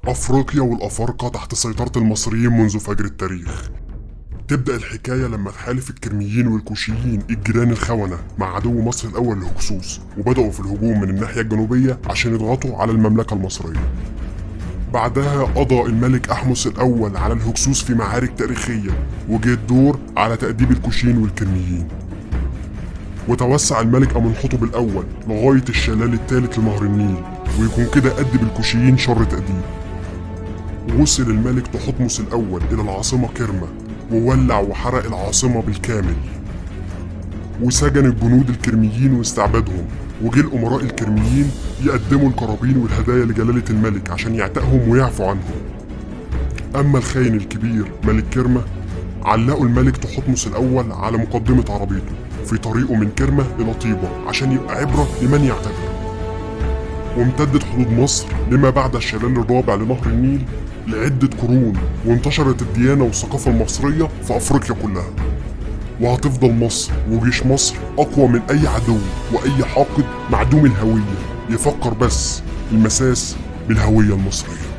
أفريقيا والأفارقة تحت سيطرة المصريين منذ فجر التاريخ. تبدأ الحكاية لما تحالف الكرميين والكوشيين الجيران الخونة مع عدو مصر الأول الهكسوس، وبدأوا في الهجوم من الناحية الجنوبية عشان يضغطوا على المملكة المصرية. بعدها قضى الملك أحمس الأول على الهكسوس في معارك تاريخية، وجه الدور على تأديب الكوشيين والكرميين. وتوسع الملك أمنحتب الأول لغاية الشلال الثالث لنهر النيل، ويكون كده أدب الكوشيين شر تأديب. وصل الملك تحتمس الأول إلى العاصمة كرمة، وولع وحرق العاصمة بالكامل، وسجن الجنود الكرميين واستعبدهم. وجه الأمراء الكرميين يقدموا القرابين والهدايا لجلالة الملك عشان يعتقهم ويعفوا عنهم. أما الخاين الكبير ملك كرمة، علقوا الملك تحتمس الأول على مقدمة عربيته في طريقه من كرمة إلى طيبة عشان يبقى عبرة لمن يعتبر. وامتدت حدود مصر لما بعد الشلال الرابع لنهر النيل لعدة قرون، وانتشرت الديانة والثقافة المصرية في أفريقيا كلها. وهتفضل مصر وجيش مصر أقوى من أي عدو وأي حاقد معدوم الهوية يفكر بس المساس بالهوية المصرية.